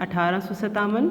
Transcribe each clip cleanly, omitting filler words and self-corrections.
1857,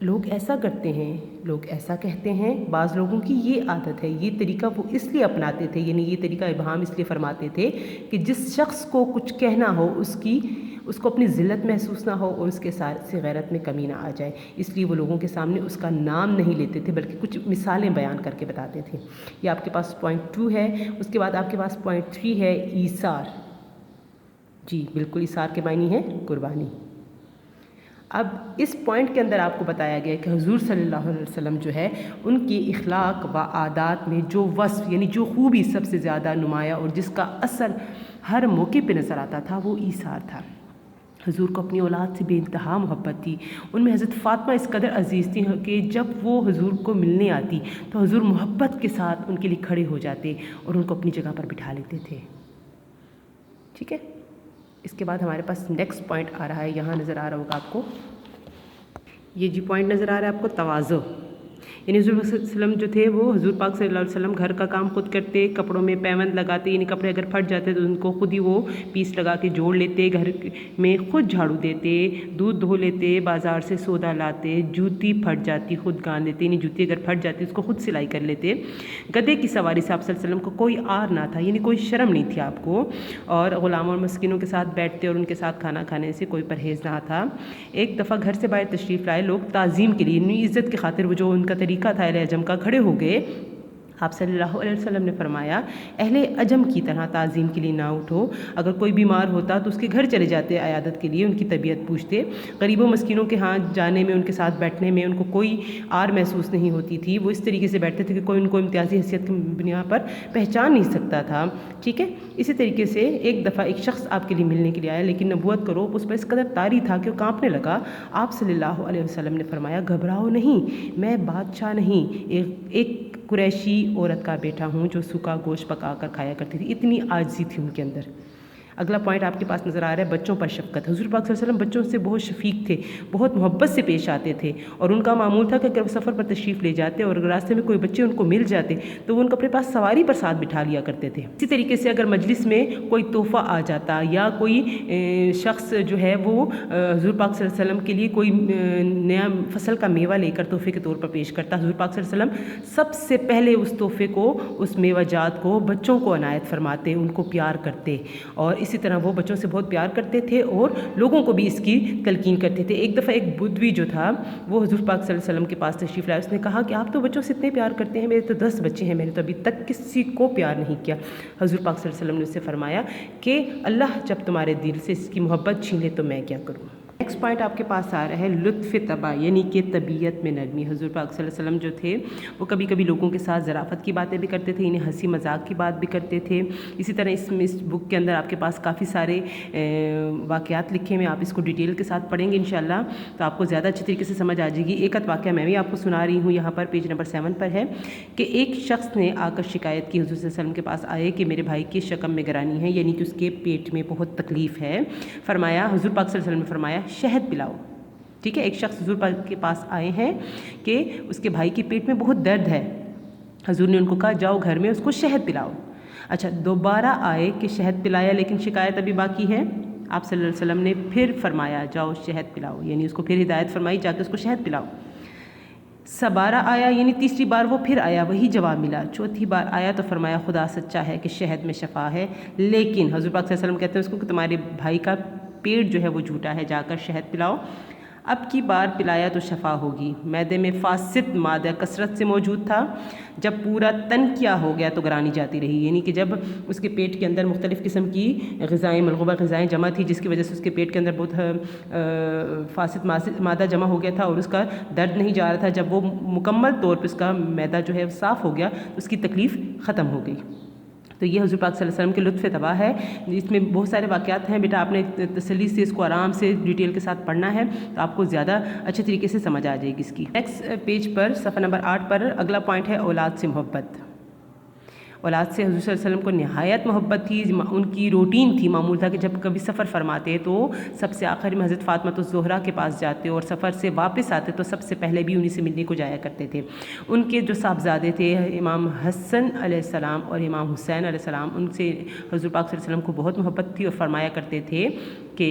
لوگ ایسا کرتے ہیں، لوگ ایسا کہتے ہیں، بعض لوگوں کی یہ عادت ہے، یہ طریقہ وہ اس لیے اپناتے تھے، یعنی یہ طریقہ ابہام اس لیے فرماتے تھے کہ جس شخص کو کچھ کہنا ہو اس کو اپنی ذلت محسوس نہ ہو اور اس کے ساتھ سے غیرت میں کمی نہ آ جائے، اس لیے وہ لوگوں کے سامنے اس کا نام نہیں لیتے تھے بلکہ کچھ مثالیں بیان کر کے بتاتے تھے۔ یہ آپ کے پاس پوائنٹ 2 ہے۔ اس کے بعد آپ کے پاس پوائنٹ 3 ہے ایثار۔ جی بالکل، ایثار کے معنی ہے قربانی۔ اب اس پوائنٹ کے اندر آپ کو بتایا گیا کہ حضور صلی اللہ علیہ وسلم جو ہے ان کی اخلاق و عادات میں جو وصف یعنی جو خوبی سب سے زیادہ نمایاں اور جس کا اثر ہر موقع پہ نظر آتا تھا وہ ایثار تھا۔ حضور کو اپنی اولاد سے بے انتہا محبت تھی۔ ان میں حضرت فاطمہ اس قدر عزیز تھی کہ جب وہ حضور کو ملنے آتی تو حضور محبت کے ساتھ ان کے لیے کھڑے ہو جاتے اور ان کو اپنی جگہ پر بٹھا لیتے تھے۔ ٹھیک ہے، اس کے بعد ہمارے پاس نیکسٹ پوائنٹ آ رہا ہے، یہاں نظر آ رہا ہوگا آپ کو، یہ جی پوائنٹ نظر آ رہا ہے آپ کو، تواضع۔ یعنی حضور صلی اللہ علیہ وسلم جو تھے وہ حضور پاک صلی اللہ علیہ وسلم گھر کا کام خود کرتے، کپڑوں میں پیوند لگاتے، یعنی کپڑے اگر پھٹ جاتے تو ان کو خود ہی وہ پیس لگا کے جوڑ لیتے، گھر میں خود جھاڑو دیتے، دودھ دھو لیتے، بازار سے سودا لاتے، جوتی پھٹ جاتی خود گان لیتے، یعنی جوتی اگر پھٹ جاتی اس کو خود سلائی کر لیتے، گدھے کی سواری سے آپ صلی اللہ علیہ وسلم کو کوئی آر نہ تھا، یعنی کوئی شرم نہیں تھی آپ کو، اور غلاموں اور مسکینوں کے ساتھ بیٹھتے اور ان کے ساتھ کھانا کھانے سے کوئی پرہیز نہ تھا۔ ایک دفعہ گھر سے باہر تشریف لائے لوگ تعظیم کے لیے، یعنی عزت کی خاطر وہ جو ان کا طریقہ تھا اہل عجم کا، کھڑے ہو گئے۔ آپ صلی اللہ علیہ وسلم نے فرمایا اہل عجم کی طرح تعظیم کے لیے نہ اٹھو، اگر کوئی بیمار ہوتا تو اس کے گھر چلے جاتے عیادت کے لیے، ان کی طبیعت پوچھتے، غریبوں مسکینوں کے ہاں جانے میں، ان کے ساتھ بیٹھنے میں ان کو کوئی آر محسوس نہیں ہوتی تھی، وہ اس طریقے سے بیٹھتے تھے کہ کوئی ان کو امتیازی حیثیت کی بنیاد پر پہچان نہیں سکتا تھا۔ ٹھیک ہے، اسی طریقے سے ایک دفعہ ایک شخص آپ کے لیے ملنے کے لیے آیا، لیکن نبوت کا روپ اس پر اس قدر طاری تھا کہ وہ کانپنے لگا۔ آپ صلی اللہ علیہ وسلم نے فرمایا گھبراؤ نہیں، میں بادشاہ نہیں، ایک قریشی عورت کا بیٹا ہوں جو سوکھا گوشت پکا کر کھایا کرتی تھی۔ اتنی عاجزی تھی ان کے اندر۔ اگلا پوائنٹ آپ کے پاس نظر آ رہا ہے بچوں پر شفقت۔ حضور پاک صلی اللہ علیہ وسلم بچوں سے بہت شفیق تھے، بہت محبت سے پیش آتے تھے، اور ان کا معمول تھا کہ اگر وہ سفر پر تشریف لے جاتے اور اگر راستے میں کوئی بچے ان کو مل جاتے تو وہ ان کو اپنے پاس سواری پر ساتھ بٹھا لیا کرتے تھے۔ اسی طریقے سے اگر مجلس میں کوئی تحفہ آ جاتا یا کوئی شخص جو ہے وہ حضور پاک صلی اللہ علیہ وسلم کے لیے کوئی نیا فصل کا میوہ لے کر تحفے کے طور پر پیش کرتا، حضور پاک صلی اللہ علیہ وسلم سب سے پہلے اس تحفے کو، اس میوہ جات کو بچوں کو عنایت فرماتے، ان کو پیار کرتے، اور اسی طرح وہ بچوں سے بہت پیار کرتے تھے اور لوگوں کو بھی اس کی تلقین کرتے تھے۔ ایک دفعہ ایک بدوی جو تھا وہ حضور پاک صلی اللہ علیہ وسلم کے پاس تشریف لایا، اس نے کہا کہ آپ تو بچوں سے اتنے پیار کرتے ہیں، میرے تو 10 بچے ہیں، میں نے تو ابھی تک کسی کو پیار نہیں کیا۔ حضور پاک صلی اللہ علیہ وسلم نے اس سے فرمایا کہ اللہ جب تمہارے دل سے اس کی محبت چھین لے تو میں کیا کروں۔ نیکسٹ پوائنٹ آپ کے پاس آ رہا ہے لطف طبع، یعنی کہ طبیعت میں نرمی۔ حضور پاک صلی اللہ علیہ وسلم جو تھے وہ کبھی کبھی لوگوں کے ساتھ ظرافت کی باتیں بھی کرتے تھے، انہیں ہنسی مذاق کی بات بھی کرتے تھے۔ اسی طرح اس بک کے اندر آپ کے پاس کافی سارے واقعات لکھے ہوئے، آپ اس کو ڈیٹیل کے ساتھ پڑھیں گے انشاءاللہ تو آپ کو زیادہ اچھی طریقے سے سمجھ آ جائے گی۔ ایک واقعہ میں بھی آپ کو سنا رہی ہوں، یہاں پر پیج نمبر 7 پر ہے کہ ایک شخص نے آ کر شکایت کی، حضور صلی اللہ علیہ وسلم کے پاس آئے کہ میرے بھائی کی شکم میں گرانی ہے، یعنی کہ اس کے پیٹ میں بہت تکلیف ہے۔ فرمایا، حضور پاک صلی اللہ علیہ وسلم نے فرمایا شہد پلاؤ۔ ٹھیک ہے، ایک شخص حضور پاک کے پاس آئے ہیں کہ اس کے بھائی کے پیٹ میں بہت درد ہے، حضور نے ان کو کہا جاؤ گھر میں اس کو شہد پلاؤ۔ اچھا، دوبارہ آئے کہ شہد پلایا لیکن شکایت ابھی باقی ہے، آپ صلی اللہ علیہ وسلم نے پھر فرمایا جاؤ شہد پلاؤ، یعنی اس کو پھر ہدایت فرمائی جا کے اس کو شہد پلاؤ۔ سبارہ آیا، یعنی تیسری بار وہ پھر آیا، وہی جواب ملا۔ چوتھی بار آیا تو فرمایا خدا سچا ہے کہ شہد میں شفا ہے، لیکن حضور پاک صلی اللہ علیہ وسلم کہتے ہیں اس کو کہ تمہارے بھائی کا پیٹ جو ہے وہ جھوٹا ہے، جا کر شہد پلاؤ۔ اب کی بار پلایا تو شفا ہوگی۔ معدے میں فاسد مادہ کثرت سے موجود تھا، جب پورا تن کیا ہو گیا تو گرانی جاتی رہی، یعنی کہ جب اس کے پیٹ کے اندر مختلف قسم کی غذائیں، ملغوبہ غذائیں جمع تھی جس کی وجہ سے اس کے پیٹ کے اندر بہت فاسد مادہ جمع ہو گیا تھا اور اس کا درد نہیں جا رہا تھا۔ جب وہ مکمل طور پہ اس کا معدہ جو ہے صاف ہو گیا تو اس کی تکلیف ختم ہو گئی۔ تو یہ حضور پاک صلی اللہ علیہ وسلم کے لطف طبع ہے، اس میں بہت سارے واقعات ہیں، بیٹا آپ نے تسلی سے اس کو آرام سے ڈیٹیل کے ساتھ پڑھنا ہے تو آپ کو زیادہ اچھے طریقے سے سمجھ آ جائے گی اس کی۔ نیکسٹ پیج پر صفحہ نمبر 8 پر اگلا پوائنٹ ہے اولاد سے محبت۔ اولاد سے حضور صلی اللہ علیہ وسلم کو نہایت محبت تھی، ان کی روٹین تھی، معمول تھا کہ جب کبھی سفر فرماتے تو سب سے آخر میں حضرت فاطمہ الزہرا کے پاس جاتے اور سفر سے واپس آتے تو سب سے پہلے بھی انہی سے ملنے کو جایا کرتے تھے۔ ان کے جو صاحبزادے تھے امام حسن علیہ السلام اور امام حسین علیہ السلام، ان سے حضور پاک صلی اللہ علیہ وسلم کو بہت محبت تھی اور فرمایا کرتے تھے کہ